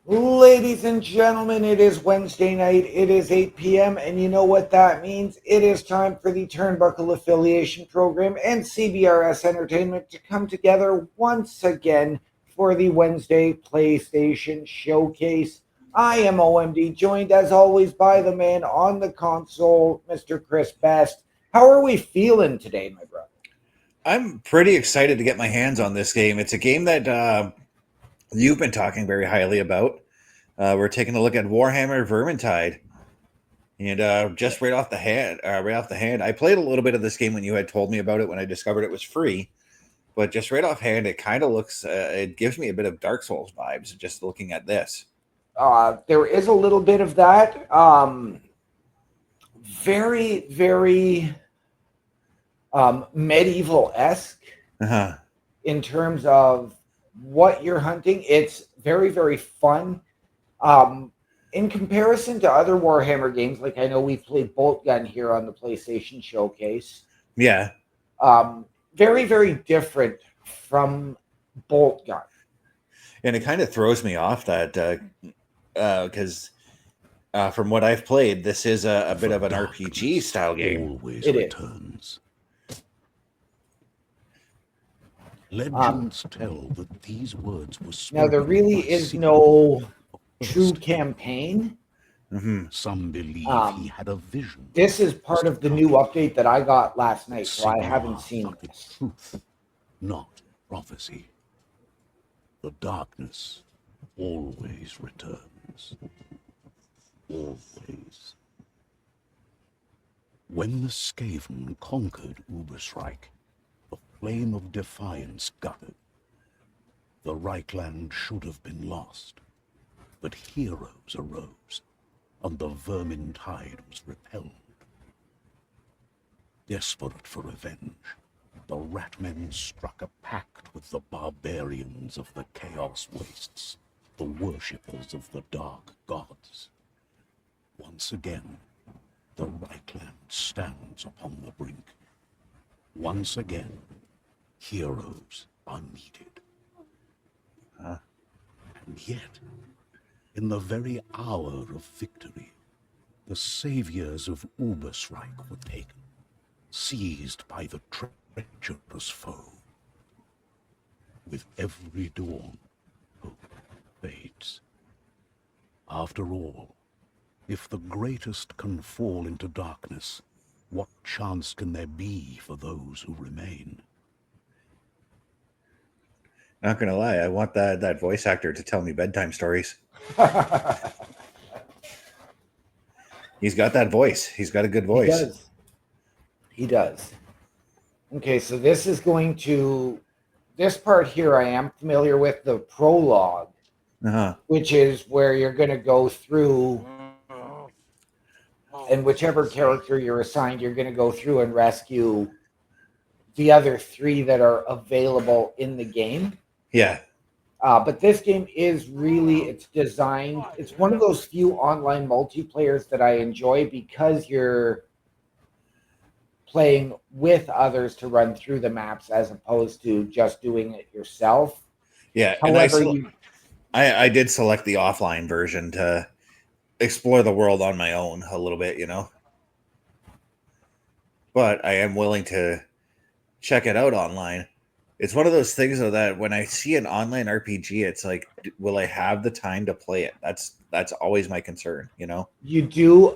Ladies and gentlemen, it is Wednesday night. It is 8 p.m. And you know what that means? It is time for the Turnbuckle Affiliation Program and CBRS Entertainment to come together once again for the Wednesday PlayStation Showcase. I am OMD, joined as always by the man on the console, Mr. Chris Best. How are we feeling today, my brother? I'm pretty excited to get my hands on this game. It's a game that you've been talking very highly about. We're taking a look at Warhammer Vermintide, and just right off the hand, I played a little bit of this game when you had told me about it when I discovered it was free. But just right off hand, it kind of looks, it gives me a bit of Dark Souls vibes just looking at this. There is a little bit of that. Very, very medieval-esque in terms of what you're hunting. It's very, very fun. In comparison to other Warhammer games, like I know we've played Bolt Gun here on the PlayStation Showcase. Yeah. Very, very different from Bolt Gun. And it kind of throws me off that because from what I've played, this is a bit of an RPG style game. Always returns. Legends tell that these words were spoken. Now there really is no true campaign. Some believe he had a vision. This is part of the new update that I got last night, so I haven't seen this. Truth, not prophecy. The darkness always returns. Always. When the Skaven conquered Ubersreik, the flame of defiance guttered. The Reichland should have been lost, but heroes arose, and the Vermintide was repelled. Desperate for revenge, the Ratmen struck a pact with the barbarians of the Chaos Wastes, the worshippers of the Dark Gods. Once again, the Reichland stands upon the brink. Once again, heroes are needed. And yet, in the very hour of victory, the saviors of Ubersreik were taken, seized by the treacherous foe. With every dawn, hope fades. After all, if the greatest can fall into darkness, what chance can there be for those who remain? Not gonna lie, I want that voice actor to tell me bedtime stories. He's got that voice. He's got a good voice. He does. Okay, so this is going to... This part here I am familiar with, the prologue, which is where you're going to go through, and whichever character you're assigned, you're going to go through and rescue the other three that are available in the game. Yeah. But this game is really, it's designed, it's one of those few online multiplayers that I enjoy because you're playing with others to run through the maps as opposed to just doing it yourself. Yeah. However, and I did select the offline version to explore the world on my own a little bit, you know. But I am willing to check it out online. It's one of those things, though, that when I see an online RPG, it's like, will I have the time to play it? That's always my concern, you know? You do,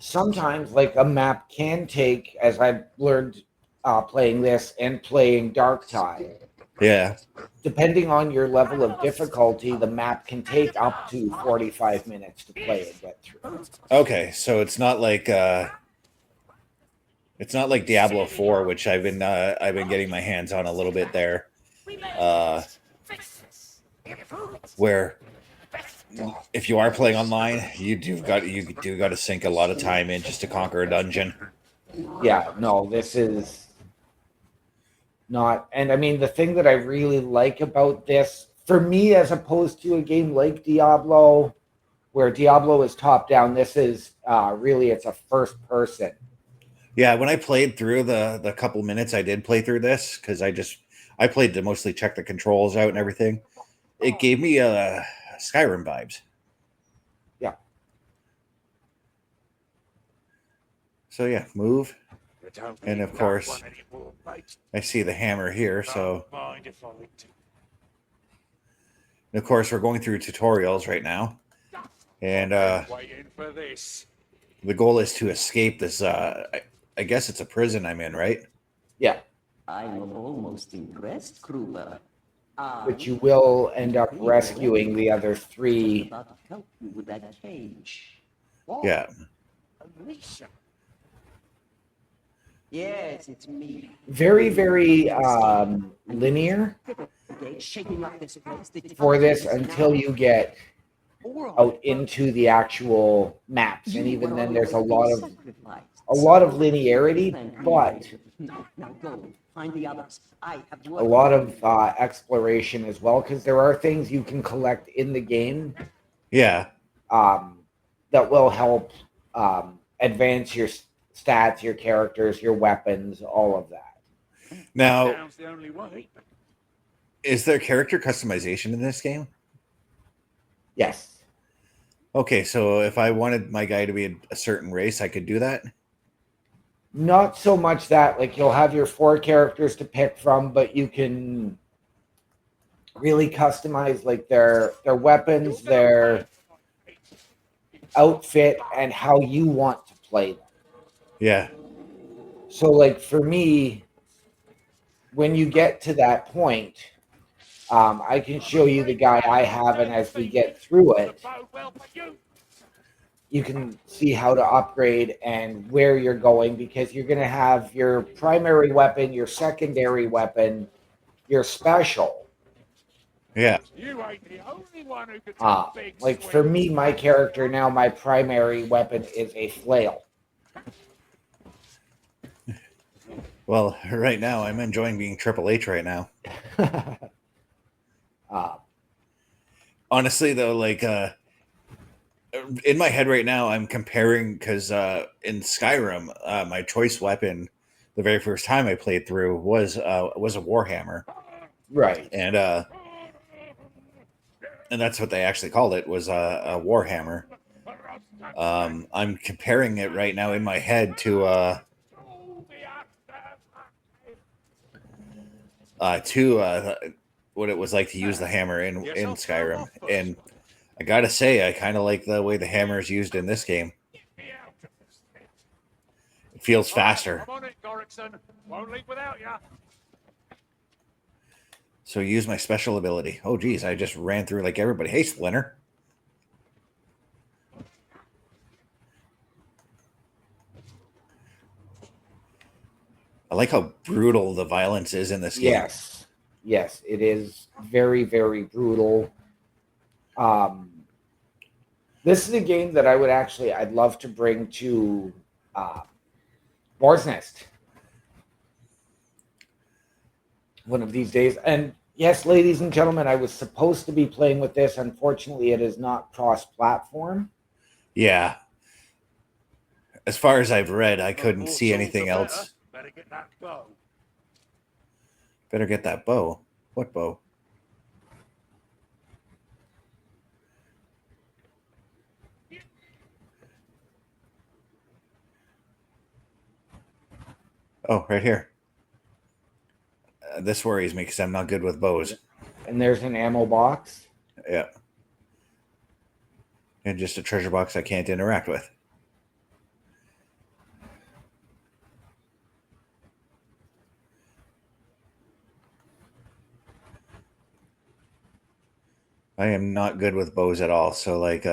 sometimes, like, a map can take, as I've learned playing this and playing Darktide. Yeah. Depending on your level of difficulty, the map can take up to 45 minutes to play and get through. Okay, so it's not like Diablo 4, which I've been getting my hands on a little bit there, where if you are playing online, you do got to sink a lot of time in just to conquer a dungeon. Yeah, no, this is not. And I mean, the thing that I really like about this, for me, as opposed to a game like Diablo, where Diablo is top down, this is really, it's a first person. Yeah, when I played through the couple minutes I did play through this, because I played to mostly check the controls out and everything. It gave me Skyrim vibes. Yeah. So yeah, move. And of course, I see the hammer here. So, and of course, we're going through tutorials right now, and the goal is to escape this. I guess it's a prison I'm in, right? Yeah. I'm almost impressed, Kruber. But you will end up rescuing the other three. About to help you with that cage. Yeah. Yes, it's me. Very, very linear Shaking up this place. for this until you get out into the actual maps, and even then, there's a lot of linearity, but now go find the others. I have a lot of exploration as well, because there are things you can collect in the game. Yeah. That will help advance your stats, your characters, your weapons, all of that. Now, is there character customization in this game? Yes. Okay, so if I wanted my guy to be a certain race, I could do that? Not so much that, like, you'll have your 4 characters to pick from, but you can really customize, like, their weapons, their outfit, and how you want to play them. Yeah. So, like, for me, when you get to that point, I can show you the guy I have, and as we get through it, you can see how to upgrade and where you're going, because you're going to have your primary weapon, your secondary weapon, your special. Yeah. Like for me, my character now, my primary weapon is a flail. Well, right now I'm enjoying being Triple H right now. Honestly, though, like in my head right now, I'm comparing because in Skyrim, my choice weapon, the very first time I played through, was a Warhammer, Right? And that's what they actually called it, was a Warhammer. I'm comparing it right now in my head to what it was like to use the hammer in Skyrim, and I gotta say, I kind of like the way the hammer is used in this game. It feels faster. So use my special ability. Oh, geez, I just ran through like everybody. Hey, Splinter. I like how brutal the violence is in this game. Yes, it is very, very brutal. This is a game that I'd love to bring to Boar's Nest one of these days. And yes, ladies and gentlemen, I was supposed to be playing with this. Unfortunately, it is not cross-platform. Yeah. As far as I've read, I couldn't see anything else. Better get that bow. Better get that bow. What bow? Oh, right here. This worries me because I'm not good with bows. And there's an ammo box. Yeah. And just a treasure box I can't interact with. I am not good with bows at all. So, like,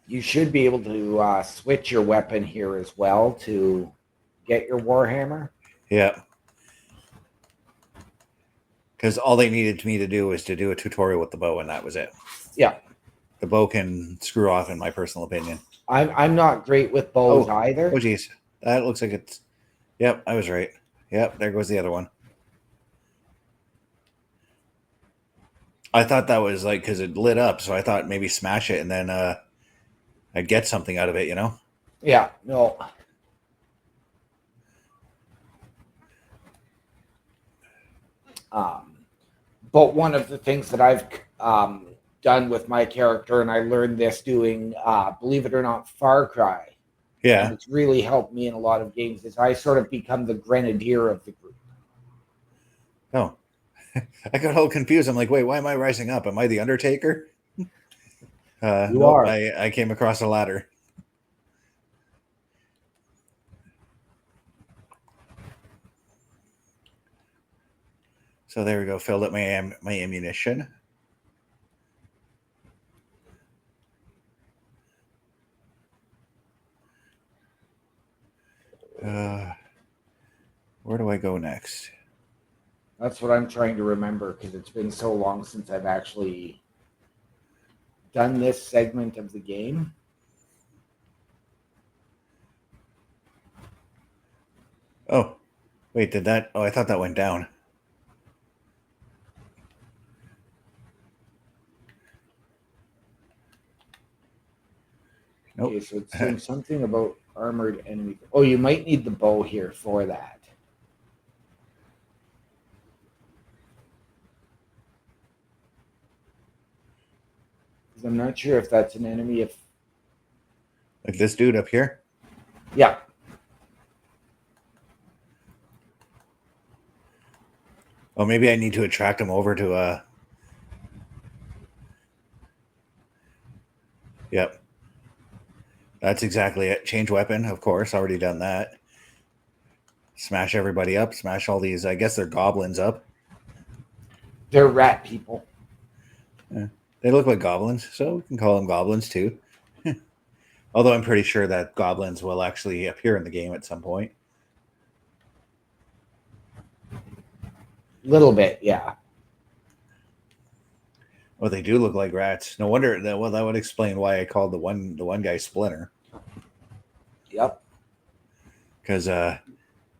you should be able to switch your weapon here as well to get your Warhammer. Yeah. Because all they needed me to do was to do a tutorial with the bow, and that was it. Yeah. The bow can screw off, in my personal opinion. I'm not great with bows either. Oh, geez. That looks like it's... Yep, I was right. Yep, there goes the other one. I thought that was like, because it lit up, so I thought maybe smash it, and then I I'd get something out of it, Yeah, no. But one of the things that I've done with my character, and I learned this doing, believe it or not, Far Cry, and Yeah. it's really helped me in a lot of games, is I sort of become the grenadier of the group. Oh, I got all confused. I'm like, wait, why am I rising up? Am I the Undertaker? You Nope, are. I came across a ladder. So there we go. Filled up my ammunition. Where do I go next? That's what I'm trying to remember, because it's been so long since I've actually done this segment of the game. Oh, wait, did that? Oh, I thought that went down. Nope. Okay, so it's saying something about armored enemy. Oh, you might need the bow here for that. Because I'm not sure if that's an enemy. If Like this dude up here? yeah, Oh, maybe I need to attract him over to Yep. That's exactly it. Change weapon, of course. Already done that. Smash everybody up. Smash all these. I guess they're goblins up. they're rat people. They look like goblins, so we can call them goblins too. Although I'm pretty sure that goblins will actually appear in the game at some point. Little bit, yeah. Oh, they do look like rats. No wonder that. Well, that would explain why I called the one guy Splinter. Yep. Because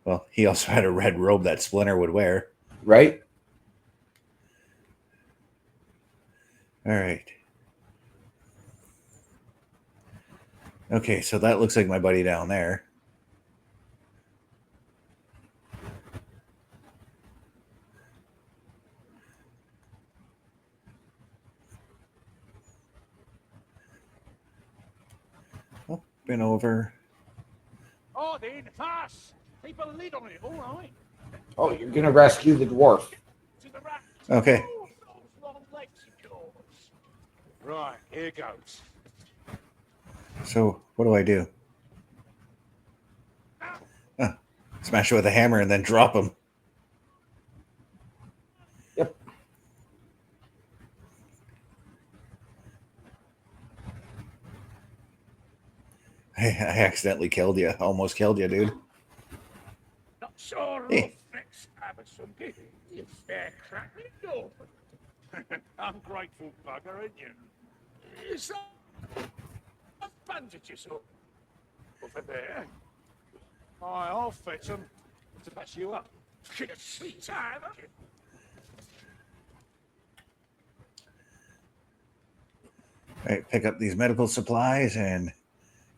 well, he also had a red robe that Splinter would wear. Right? All right. Okay, so that looks like my buddy down there. Oh, been over. Oh, then, fast! Keep a lid on it, all right? Oh, you're gonna rescue the dwarf. To the rat. Okay. Oh, those long legs of yours. Right, here goes. So what do I do? Smash it with a hammer and then drop him. Yep. I accidentally killed you. Almost killed you, dude. Not sure Hey. of next Abasumki. You fair crack me open. Ungrateful bugger, ain't you? Is that bandages up over there? Aye, I'll fetch them to patch you up. Sweet time, haven't you? All right, pick up these medical supplies and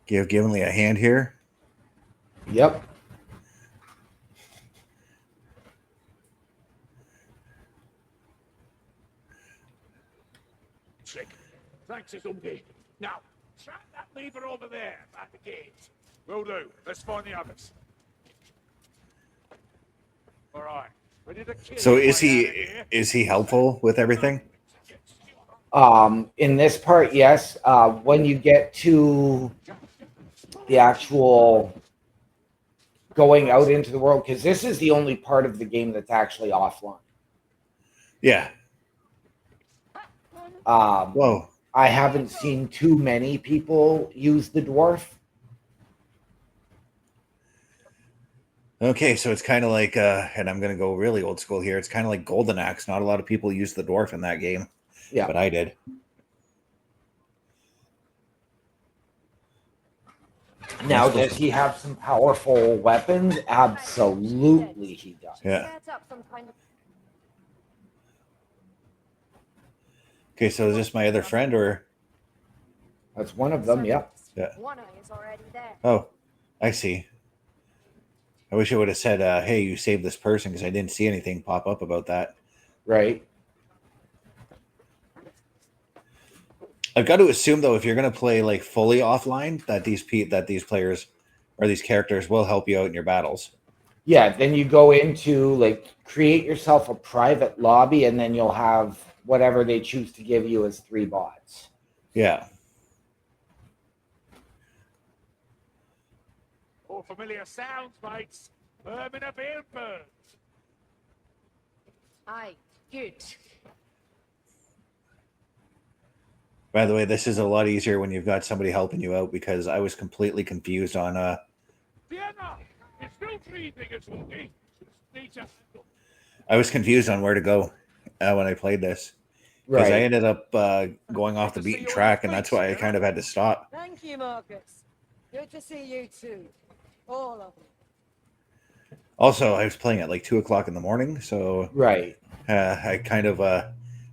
give Gimli a hand here. Yep. Trick. Thanks, Azumbi. Now, track that lever over there by the gate. Will do. Let's find the others. All right. Ready to kill So your is way out of here? he helpful with everything? In this part, yes. When you get to the actual going out into the world, because this is the only part of the game that's actually offline. Yeah. Whoa. I haven't seen too many people use the dwarf. Okay, so it's kind of like, and I'm going to go really old school here. It's kind of like Golden Axe. Not a lot of people use the dwarf in that game, Yeah. but I did. Now, does he have some powerful weapons? Absolutely, he does. Yeah. Okay, so is this my other friend or? That's one of them. Yeah. Yeah. One eye is already there. Oh, I see. I wish it would have said, hey, you saved this person, because I didn't see anything pop up about that. Right. I've got to assume, though, if you're going to play like fully offline, that these players or these characters will help you out in your battles. Yeah, then you go into like create yourself a private lobby, and then you'll have whatever they choose to give you as 3 bots. Yeah. All familiar sounds, mates. Vermin of birds. Aye, good. By the way, this is a lot easier when you've got somebody helping you out, because I was completely confused on Vienna! It's still breathing as well. Need to handle. I was confused on where to go when I played this, because I Right. ended up going off the beaten track, and that's why I kind of had to stop. Thank you, Marcus. Good to see you too. All of you. Also, I was playing at like 2 o'clock in the morning, so Right. I kind of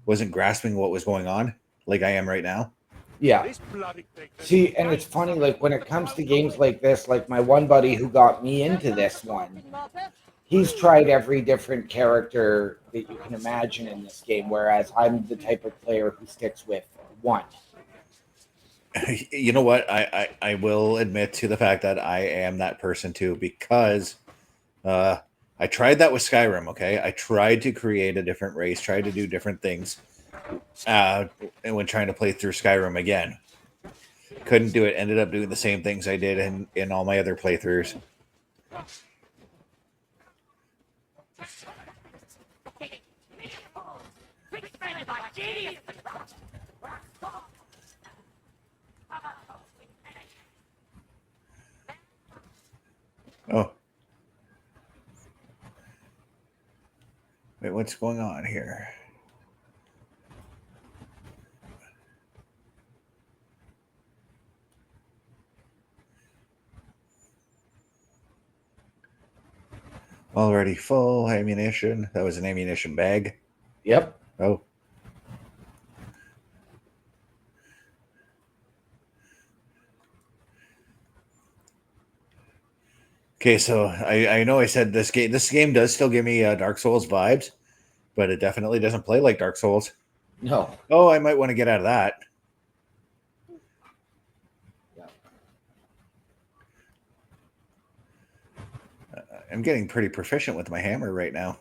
wasn't grasping what was going on like I am right now. Yeah. This bloody thing. See, and it's funny, like when it comes to games like this, like my one buddy who got me into this one, he's tried every different character that you can imagine in this game, whereas I'm the type of player who sticks with one. You know what? I will admit to the fact that I am that person too, because I tried that with Skyrim. Okay, I tried to create a different race, tried to do different things, and when trying to play through Skyrim again, couldn't do it. Ended up doing the same things I did in all my other playthroughs. Oh. Wait, what's going on here? Already full ammunition. That was an ammunition bag. Yep. Oh. Okay, so I know I said this game does still give me Dark Souls vibes, but it definitely doesn't play like Dark Souls. No. Oh, I might want to get out of that. Yeah. I'm getting pretty proficient with my hammer right now.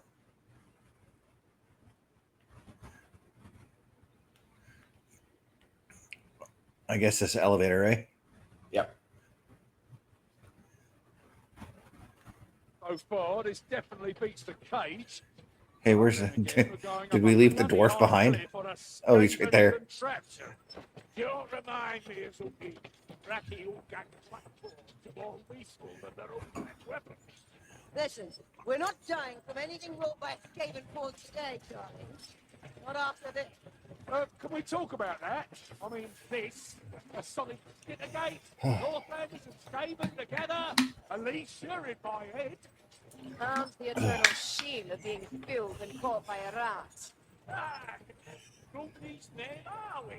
I guess this elevator, right? Yep. So far, this definitely beats the cage. Hey, where's the... Did we leave the dwarf behind? Oh, he's right there. You'll remind me of the Racky who got platforms of all peaceful and their own weapons. Listen, we're not dying from anything wrought by Skaven forged today, darling. Not after this. Can we talk about that? I mean, this, a solid Decay, Northlanders and Skaven together, Alicia in my head. And the eternal shame of being filled and caught by a rat. Ah, these men are we?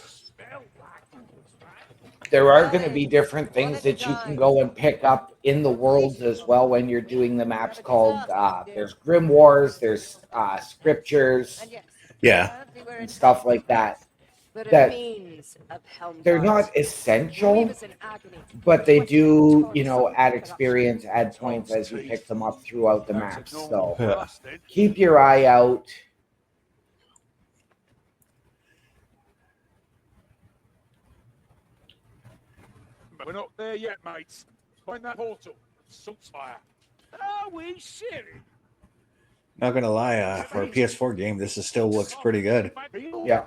Spell like There are going to be different things that you can go and pick up in the worlds as well when you're doing the maps called, there's grimoires, there's scriptures, And yes, Yeah. everywhere and stuff like that. The That- remains of Helm. They're not essential, Leave us in agony. but they do, add experience, add points as you pick them up throughout the maps. So keep your eye out. We're not there yet, mates. Find that portal. Saltfire. Are we serious? Not gonna lie, for a PS4 game, this still looks pretty good. Yeah.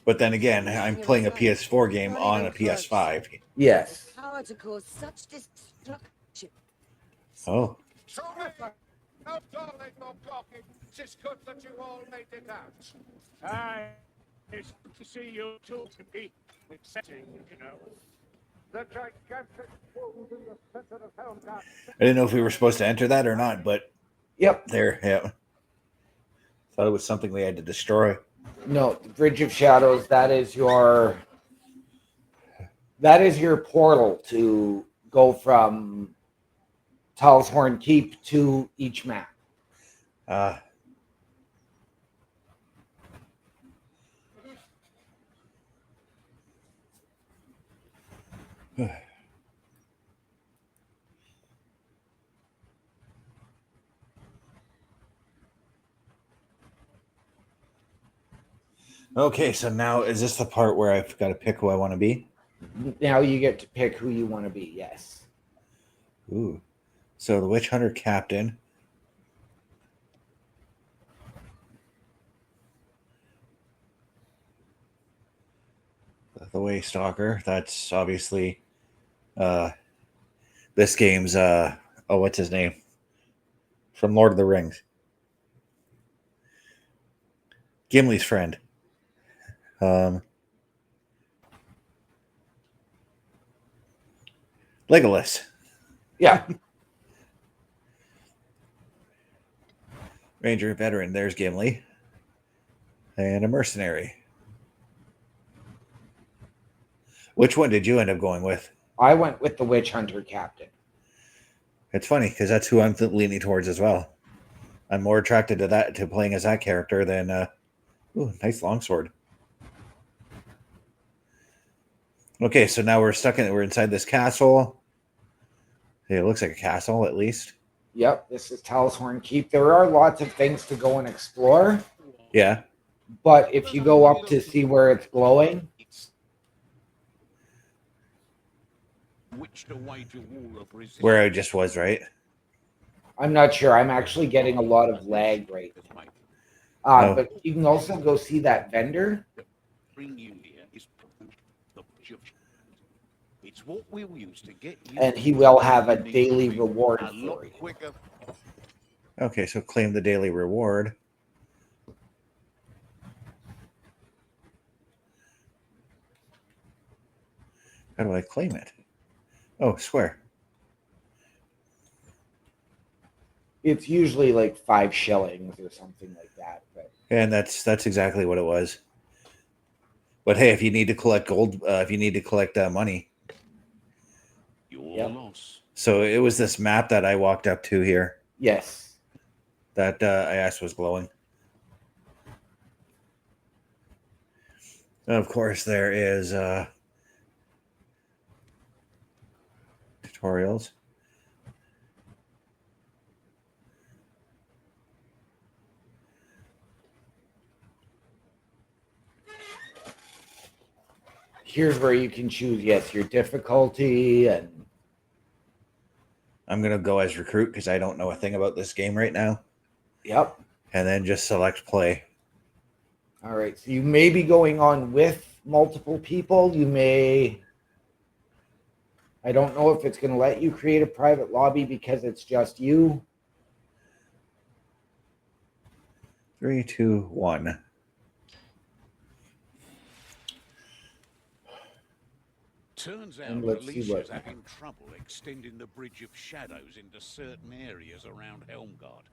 But then again, I'm playing a PS4 game on a PS5. Yes. power to cause such destruction. Oh, No darling, no talking. It's good that you all made it out. Aye, it's good to see you talking to me. Exciting, you know. The gigantic wound in the center of Helmgard. I didn't know if we were supposed to enter that or not, but Yep. there, yeah. Thought it was something they had to destroy. No, the Bridge of Shadows. That is your portal to go from Talshorn Keep to each map. Uh, okay, so now is this the part where I've got to pick who I want to be? Now you get to pick who you want to be. Yes. Ooh. So the Witch Hunter Captain. The Way Stalker. That's obviously this game's what's his name? From Lord of the Rings. Gimli's friend. Legolas. Yeah. Ranger veteran. There's Gimli. And a mercenary. Which one did you end up going with? I went with the Witch Hunter Captain. It's funny because that's who I'm leaning towards as well. I'm more attracted to playing as that character than ooh, nice longsword. Okay, so now we're inside this castle. It looks like a castle at least. Yep, this is Talshorn Keep. There are lots of things to go and explore, Yeah. but if you go up to see where it's glowing, Where I just was, right? I'm not sure. I'm actually getting a lot of lag right now. Oh. But you can also go see that vendor. It's what we'll use to get you, And he will have a daily reward a for lot you. quicker. Okay, so claim the daily reward. How do I claim it? Oh, square. It's usually like 5 shillings or something like that. But And that's exactly what it was. But hey, if you need to collect gold, if you need to collect money, Your loss. so it was this map that I walked up to here yes, that I asked was glowing. And of course, there is tutorials. here's where you can choose, yes, your difficulty. And I'm going to go as recruit because I don't know a thing about this game right now. yep. And then just select play. All right. So you may be going on with multiple people. You may. I don't know if it's going to let you create a private lobby because it's just you. 3, 2, 1. Turns out And let's see Alicia's what- having trouble extending the Bridge of Shadows into certain areas around Helmgard.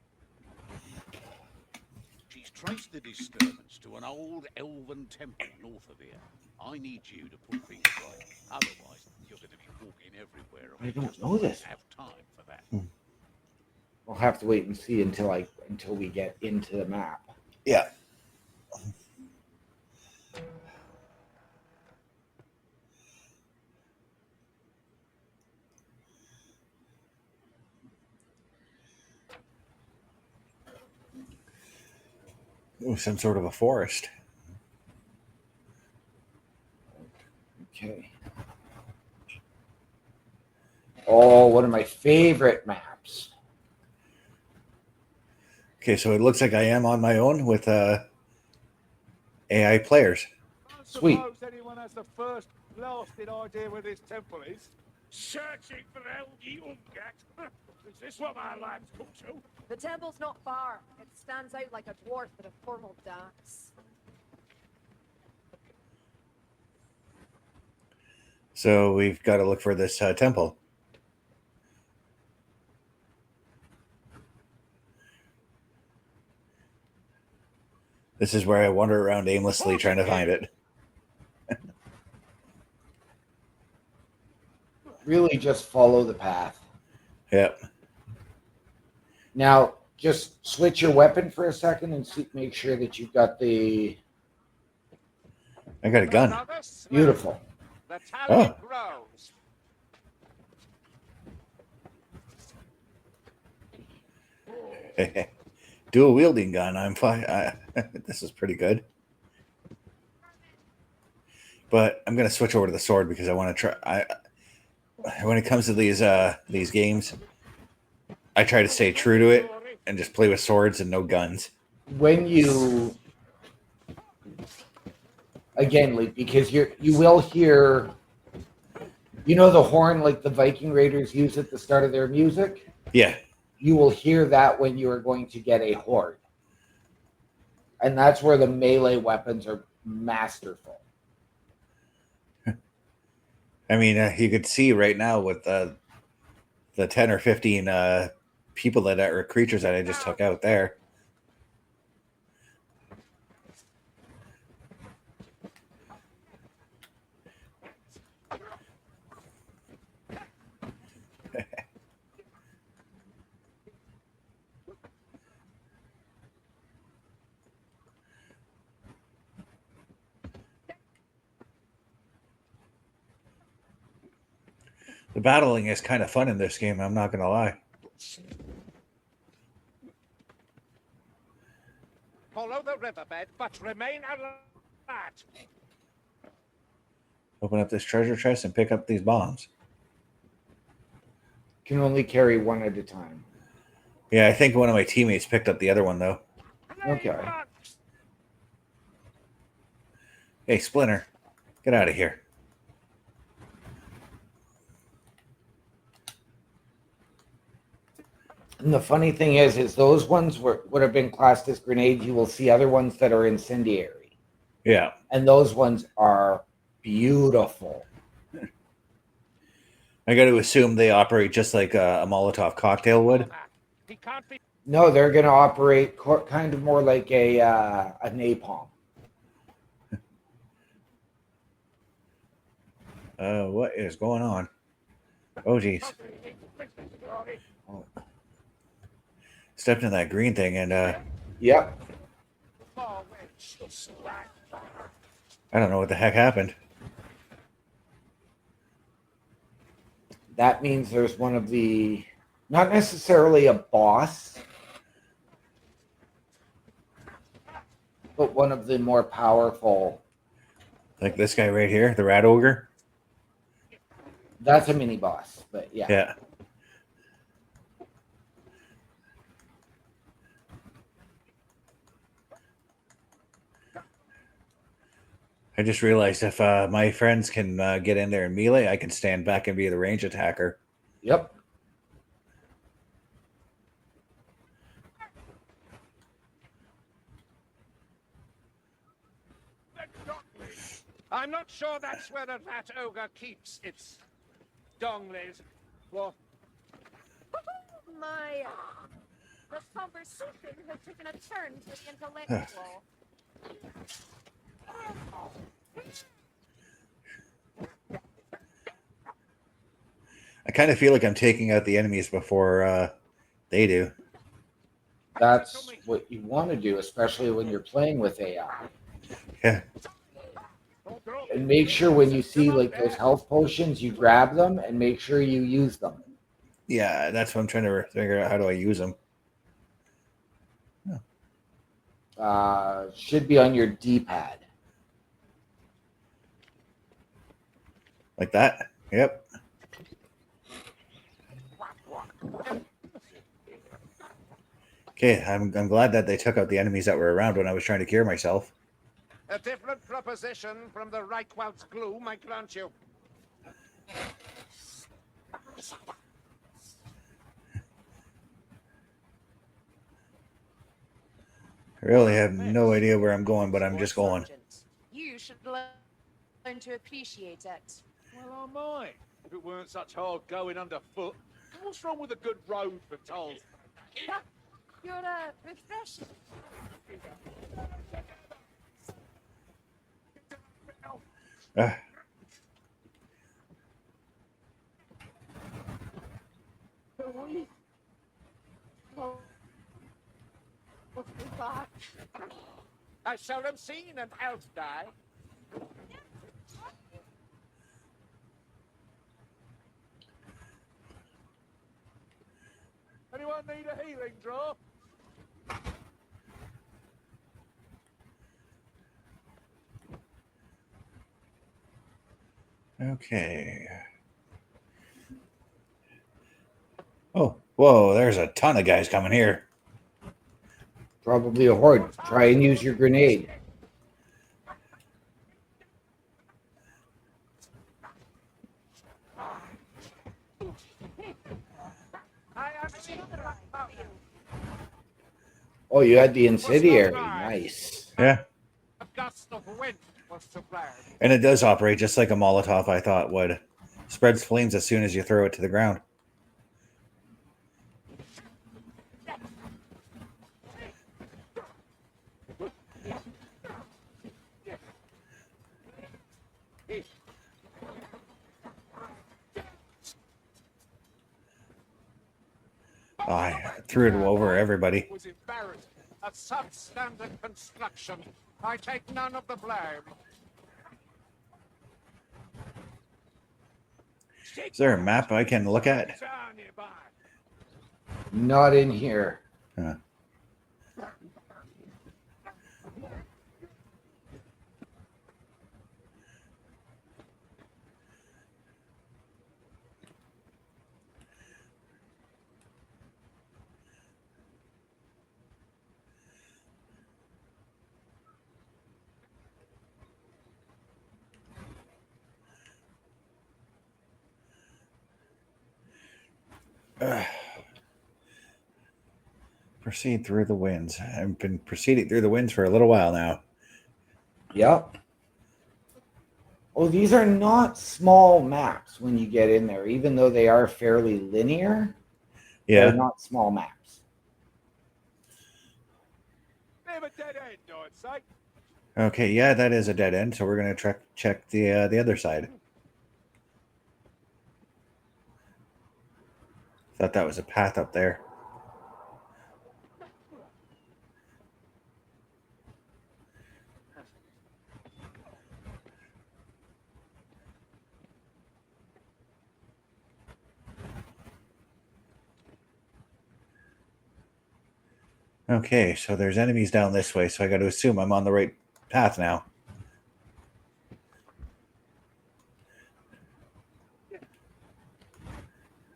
She's traced the disturbance to an old elven temple north of here. I need you to put things right. Otherwise, you're going to be walking everywhere. And I we don't just know won't this. have time for that. We'll have to wait and see until we get into the map. Yeah. Ooh, some sort of a forest. Okay. Oh, one of my favorite maps. Okay, so it looks like I am on my own with AI players. Sweet. Suppose anyone has the first blasted idea where this temple is. Searching for Helgi Umgat. Is this what my life's come to? The temple's not far. It stands out like a dwarf at a formal dance. So we've got to look for this temple. This is where I wander around aimlessly trying to find it. Really just follow the path. Yep. Now, just switch your weapon for a second and make sure that you've got the... I got a gun. Another slave. Beautiful. The talent Oh. grows. Dual wielding gun. I'm fine. This is pretty good. But I'm gonna switch over to the sword because I want to try. When it comes to these games, I try to stay true to it and just play with swords and no guns. When you... Again, like, because you will hear... You know the horn like the Viking Raiders use at the start of their music? Yeah. You will hear that when you are going to get a horde. And that's where the melee weapons are masterful. I mean, you could see right now with the 10 or 15 people that are creatures that I just took out there. The battling is kind of fun in this game, I'm not going to lie. Follow the riverbed, but remain alert. Open up this treasure chest and pick up these bombs. Can only carry one at a time. Yeah, I think one of my teammates picked up the other one, though. Okay. Hey, Splinter, get out of here. And the funny thing is those ones would have been classed as grenades. You will see other ones that are incendiary. Yeah. And those ones are beautiful. I got to assume they operate just like a Molotov cocktail would. He can't be. No, they're going to operate kind of more like a napalm. What is going on? Oh, geez. Stepped in that green thing and Yep. I don't know what the heck happened. That means there's one of the, not necessarily a boss, but one of the more powerful. Like this guy right here, the rat ogre. That's a mini boss, but yeah. Yeah. I just realized if my friends can get in there in melee, I can stand back and be the range attacker. Yep. I'm not sure that's where the rat ogre keeps its donglies. Well, My, the conversation has taken a turn to the intellectual. I kind of feel like I'm taking out the enemies before they do. That's what you want to do, especially when you're playing with AI. Yeah. And make sure when you see like those health potions, you grab them and make sure you use them. Yeah, that's what I'm trying to figure out. How do I use them? Should be on your D-pad. Like that? Yep. Okay, I'm glad that they took out the enemies that were around when I was trying to cure myself. a different proposition from the Reichwald's gloom, I grant you. I really have no idea where I'm going, but I'm just going. You should learn to appreciate it. Well, I might, if it weren't such hard going underfoot. What's wrong with a good road for tolls? You're refreshing. Uh, I seldom seen an elf die. Anyone need a healing draw? okay. Oh, whoa, there's a ton of guys coming here. Probably a horde. Try and use your grenade. I have seen the black mountain. Oh, you had the incendiary. Nice. Yeah. A gust of wind was to blow. And it does operate just like a Molotov, I thought would. Spreads flames as soon as you throw it to the ground. Oh, I threw it over everybody. Was embarrassed. A substandard construction. I take none of the blame. Is there a map I can look at? Down nearby. Not in here. Huh. Proceed through the winds. I've been proceeding through the winds for a little while now. Yep. Oh, these are not small maps when you get in there, even though they are fairly linear. Yeah. They're not small maps. Near a dead end, I'd say. Okay, yeah, that is a dead end, so we're going to check the other side. Thought that was a path up there. Okay, so there's enemies down this way, so I got to assume I'm on the right path now.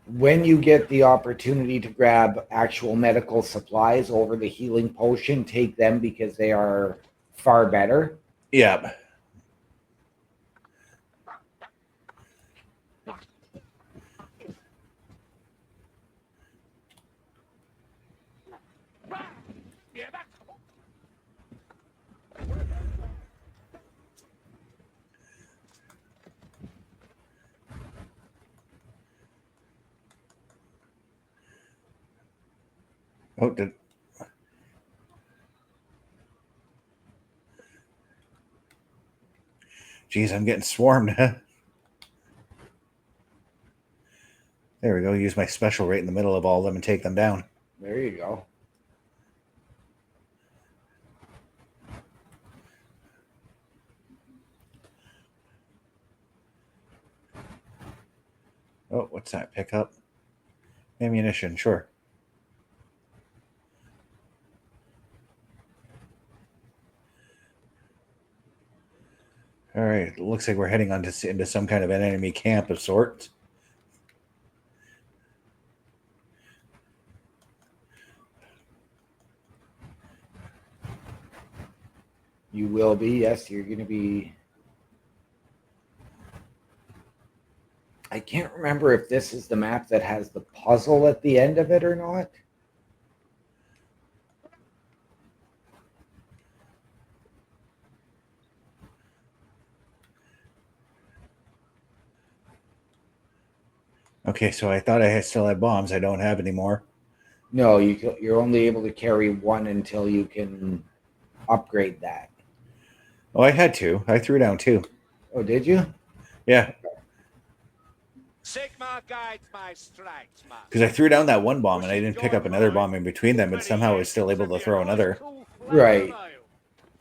When you get the opportunity to grab actual medical supplies over the healing potion, take them because they are far better. Yeah. Yeah, back. Oh, did... Geez, I'm getting swarmed. There we go. Use my special right in the middle of all of them and take them down. There you go. Oh, what's that? Pick up ammunition. Sure. All right. It looks like we're heading into some kind of an enemy camp of sorts. You will be. Yes, you're going to be. I can't remember if this is the map that has the puzzle at the end of it or not. Okay, so I thought I still had bombs. I don't have any more. No, you're only able to carry one until you can upgrade that. Oh, I had two. I threw down two. Oh, did you? Yeah, Sigmar guides my strikes, man. because I threw down that one bomb and I didn't pick up another bomb in between them, and somehow I was still able to throw another. Right.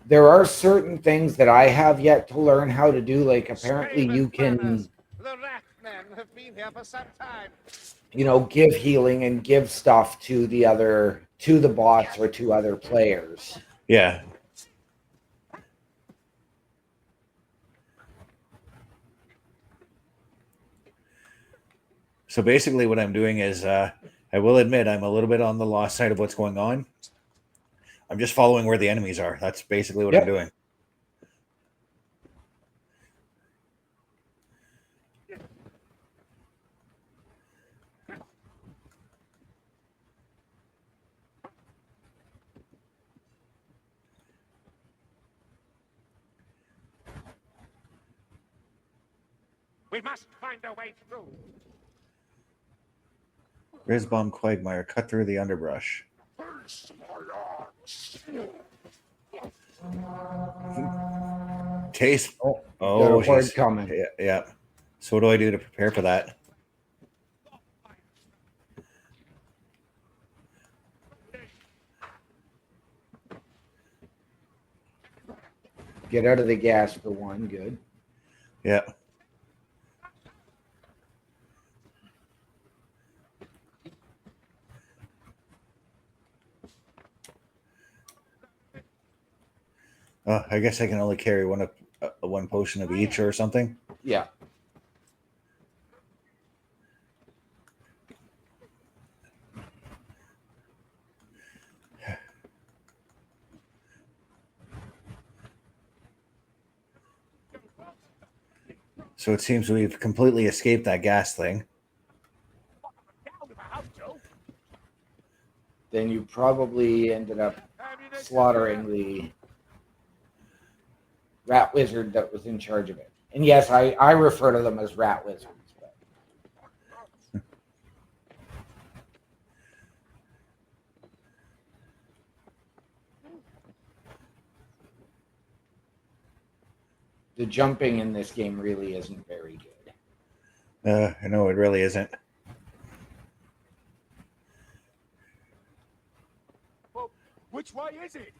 There are certain things that I have yet to learn how to do. Like apparently you can, The Ratmen have been here for some time. give healing and give stuff to the bots or to other players. Yeah. So basically, what I'm doing is, I will admit, I'm a little bit on the lost side of what's going on. I'm just following where the enemies are. That's basically what I'm doing. We must find a way through. Grisbomb Quagmire cut through the underbrush. Taste. Oh, Oh, horde she's coming. Yeah, yeah. So what do I do to prepare for that? Get out of the gas for one. Good. Yeah. I guess I can only carry one potion of each or something. Yeah. So it seems we've completely escaped that gas thing. Then you probably ended up slaughtering the rat wizard that was in charge of it. And yes, I refer to them as rat wizards. But the jumping in this game really isn't very good. No, it really isn't. Well, which way is it?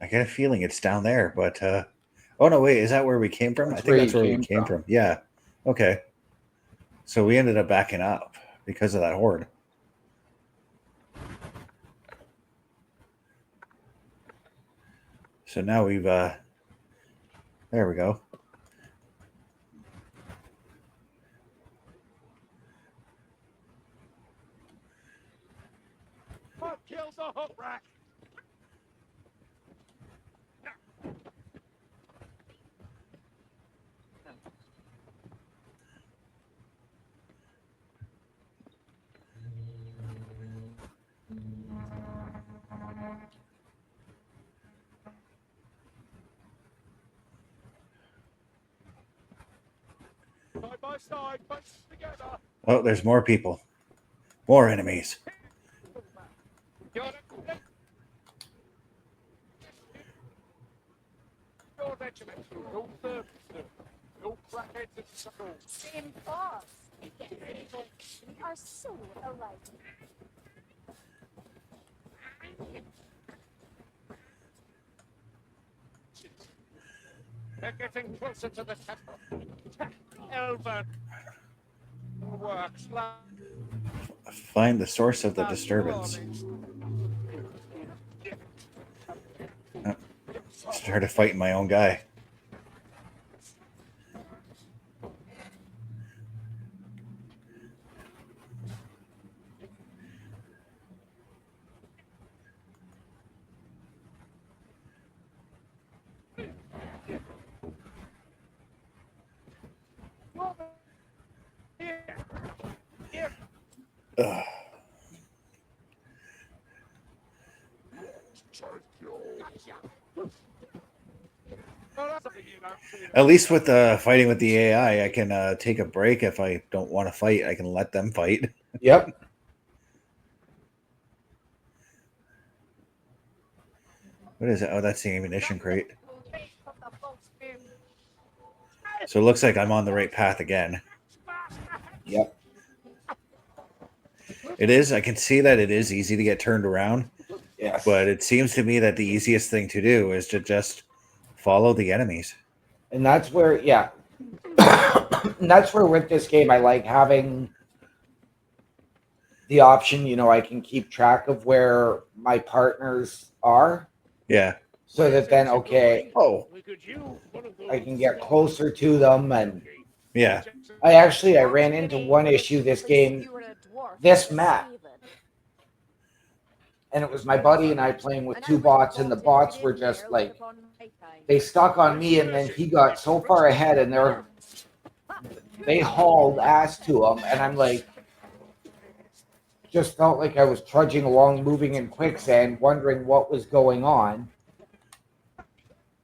I get a feeling it's down there, but oh no, wait, is that where we came from? That's I think where that's you where we came came from. from. Yeah. Okay. So we ended up backing up because of that horde. So now we've there we go. What kills the hook rat? Side by side, bunch together. Oh, there's more people. More enemies. Your regiment, no service, no crackheads and suckles. Same boss. We are so alike. They're getting closer to the temple. Elven works like Find the source of the disturbance. Oh, started fighting my own guy. Ugh. At least with fighting with the AI, I can take a break if I don't want to fight. I can let them fight. Yep. What is it? Oh, that's the ammunition crate. So it looks like I'm on the right path again. Yep. It is. I can see that it is easy to get turned around, Yes. but it seems to me that the easiest thing to do is to just follow the enemies. And that's where, yeah. And that's where with this game, I like having the option, you know, I can keep track of where my partners are. Yeah. So that then, okay, Oh. I can get closer to them. And Yeah. I ran into one issue this game, this map. And it was my buddy and I playing with two bots, and the bots were just like, they stuck on me, and then he got so far ahead, and they hauled ass to him, and I'm like, just felt like I was trudging along, moving in quicksand, wondering what was going on.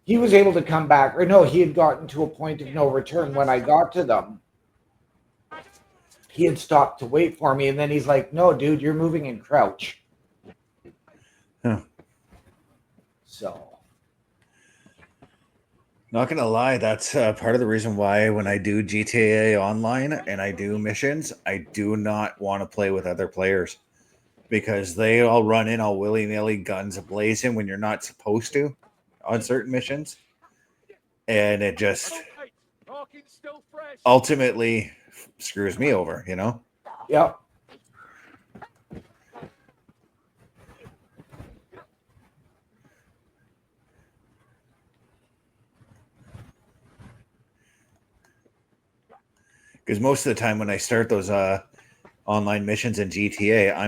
He was able to come back, or no, he had gotten to a point of no return when I got to them. He had stopped to wait for me, and then he's like, no, dude, you're moving in crouch. Huh. So. Not gonna lie, that's part of the reason why when I do GTA Online and I do missions, I do not want to play with other players because they all run in all willy-nilly, guns ablazing when you're not supposed to on certain missions, and it just ultimately screws me over, you know? Yep. Because most of the time when I start those online missions in GTA, I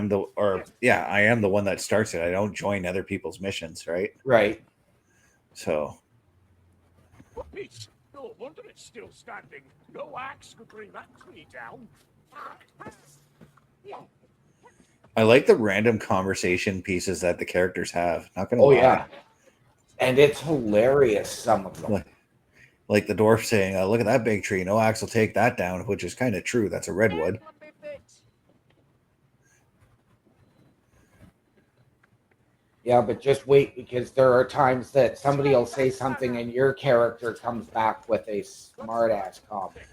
am the one that starts it. I don't join other people's missions, right? Right. So. No wonder it's still standing. No axe could bring that tree down. I like the random conversation pieces that the characters have. Not gonna lie. Yeah. And it's hilarious, some of them. Like the dwarf saying, look at that big tree. No axe will take that down, which is kind of true. That's a redwood. Yeah, but just wait, because there are times that somebody will say something and your character comes back with a smart-ass comment.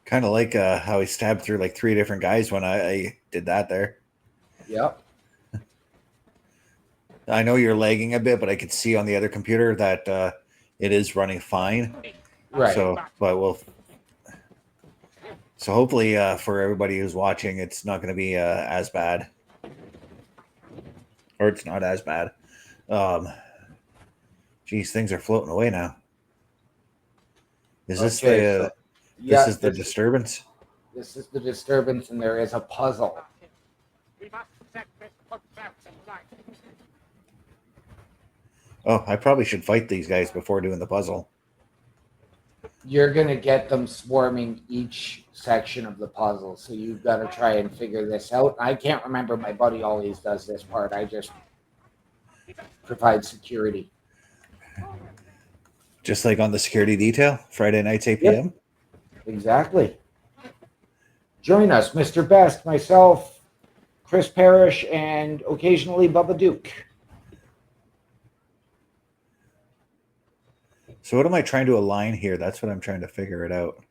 Kind of like how he stabbed through like 3 different guys when I did that there. Yep. I know you're lagging a bit, but I could see on the other computer that it is running fine. Right. So hopefully for everybody who's watching, it's not going to be as bad. Or it's not as bad. Geez, things are floating away now. Is this the... This is the disturbance? This is the disturbance, and there is a puzzle. Oh, I probably should fight these guys before doing the puzzle. You're going to get them swarming each section of the puzzle, so you've got to try and figure this out. I can't remember. My buddy always does this part. I just provide security. Just like on the security detail, Friday nights, 8 p.m.? Yep. Exactly. Join us, Mr. Best, myself, Chris Parrish, and occasionally Bubba Duke. So what am I trying to align here? That's what I'm trying to figure it out.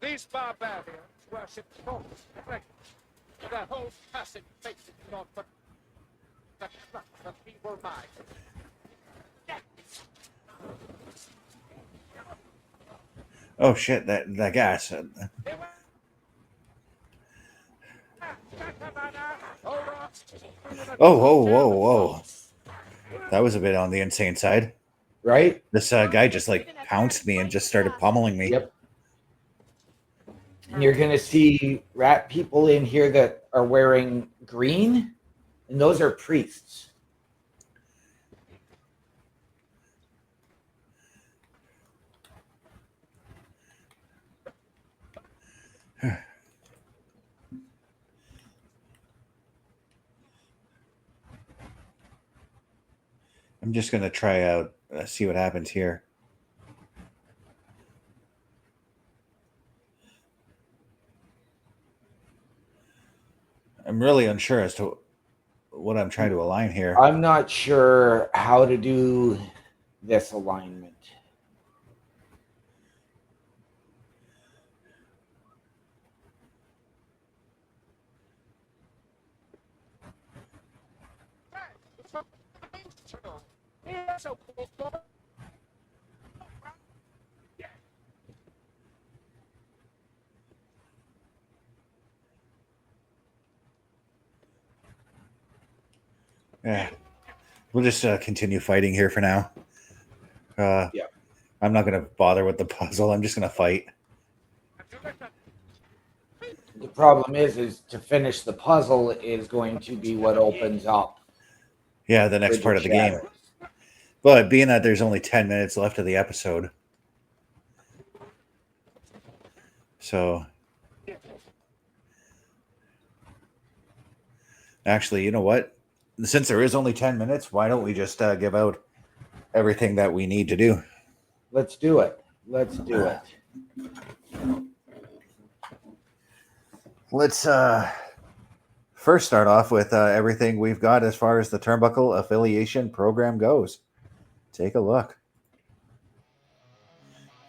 These barbarians worship hordes. Their whole passing faith is not but to crush the feeble mind. Oh shit! That gas. Oh, whoa! That was a bit on the insane side. Right? This guy just like pounced me and just started pummeling me. Yep. And you're going to see rat people in here that are wearing green, and those are priests. I'm just gonna try out, see what happens here. I'm really unsure as to what I'm trying to align here. I'm not sure how to do this alignment. Yeah, we'll just continue fighting here for now. Yeah. I'm not gonna bother with the puzzle. I'm just gonna fight. The problem is to finish the puzzle is going to be what opens up Yeah, the next Bridge part of of the game. Shadows. But being that there's only 10 minutes left of the episode, so actually, you know what? Since there is only 10 minutes, why don't we just give out everything that we need to do? Let's do it. Let's do it. Let's first start off with everything we've got as far as the Turnbuckle affiliation program goes. Take a look.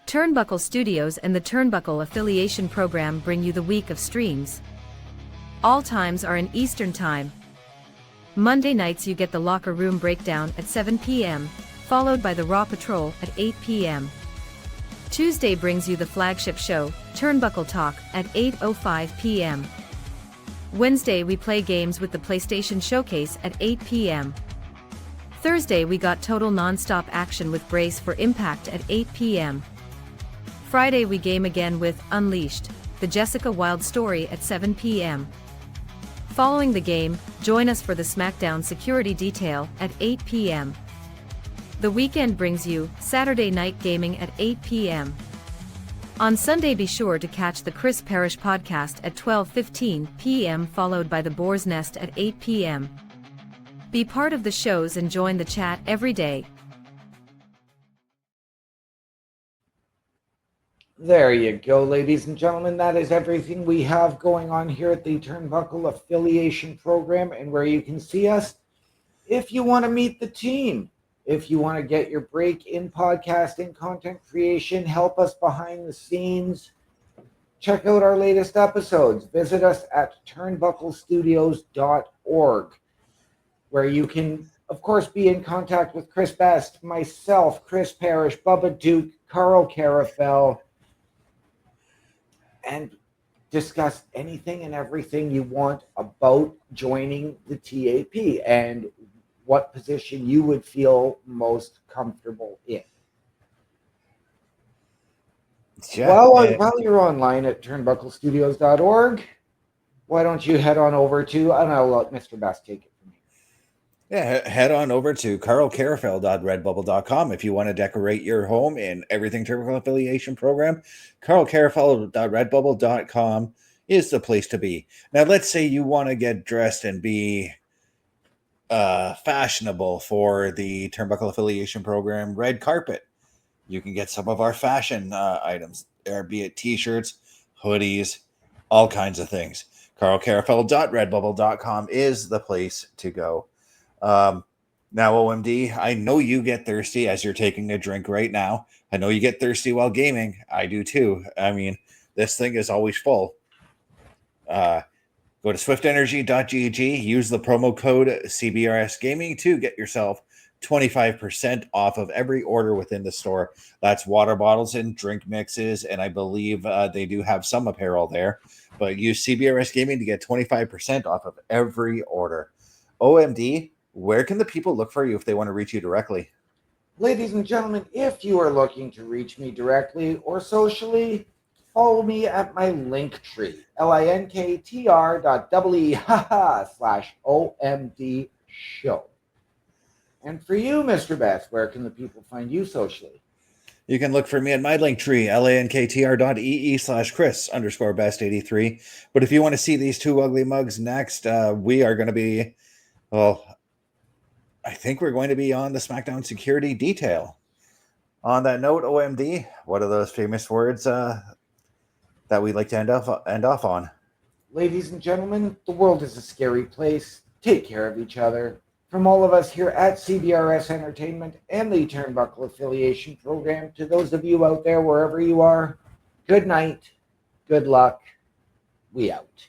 Turnbuckle Studios and the Turnbuckle Affiliation Program bring you the week of streams. All times are in Eastern Time. Monday nights you get the Locker Room Breakdown at 7 p.m., followed by the Raw Patrol at 8 p.m. Tuesday brings you the flagship show, Turnbuckle Talk, at 8:05 p.m. Wednesday we play games with the PlayStation Showcase at 8 p.m. Thursday we got total non-stop action with Brace for Impact at 8 p.m. Friday we game again with Unleashed, the Jessica Wilde story at 7 p.m. Following the game, join us for the SmackDown Security Detail at 8 p.m. The weekend brings you Saturday Night Gaming at 8 p.m. On Sunday be sure to catch the Chris Parrish podcast at 12:15 p.m. followed by the Boar's Nest at 8 p.m. Be part of the shows and join the chat every day. There you go, ladies and gentlemen. That is everything we have going on here at the Turnbuckle Affiliation Program and where you can see us. If you want to meet the team, if you want to get your break in podcasting, content creation, help us behind the scenes, check out our latest episodes. Visit us at turnbucklestudios.org, where you can, of course, be in contact with Chris Best, myself, Chris Parrish, Bubba Duke, Carl Carafel, and discuss anything and everything you want about joining the TAP and what position you would feel most comfortable in. Yeah, While you're online at turnbucklestudios.org, why don't you head on over to, and I'll let Mr. Best take it from here. Yeah, head on over to carlcarafel.redbubble.com if you want to decorate your home in everything Turnbuckle Affiliation Program. carlcarafel.redbubble.com is the place to be. Now, let's say you want to get dressed and be fashionable for the Turnbuckle Affiliation Program red carpet. You can get some of our fashion items, be it t-shirts, hoodies, all kinds of things. carlcarafel.redbubble.com is the place to go. Now, OMD, I know you get thirsty as you're taking a drink right now. I know you get thirsty while gaming. I do too. I mean, this thing is always full. Go Go to swiftenergy.gg, use the promo code CBRS Gaming to get yourself 25% off of every order within the store. That's water bottles and drink mixes, and I believe they do have some apparel there. But use CBRS Gaming to get 25% off of every order. OMD, where can the people look for you if they want to reach you directly? Ladies and gentlemen, if you are looking to reach me directly or socially, follow me at my Linktree, linktr.ee/OMDshow. And for you, Mr. Best, where can the people find you socially? You can look for me at my Linktree, linktr.ee/Chris_best83. But if you want to see these two ugly mugs next, we are going to be, well, I think we're going to be on the SmackDown security detail. On that note, OMD, what are those famous words that we like to end off on? Ladies and gentlemen, the world is a scary place. Take care of each other. From all of us here at CBRS Entertainment and the Turnbuckle Affiliation Program, to those of you out there, wherever you are, good night, good luck, we out.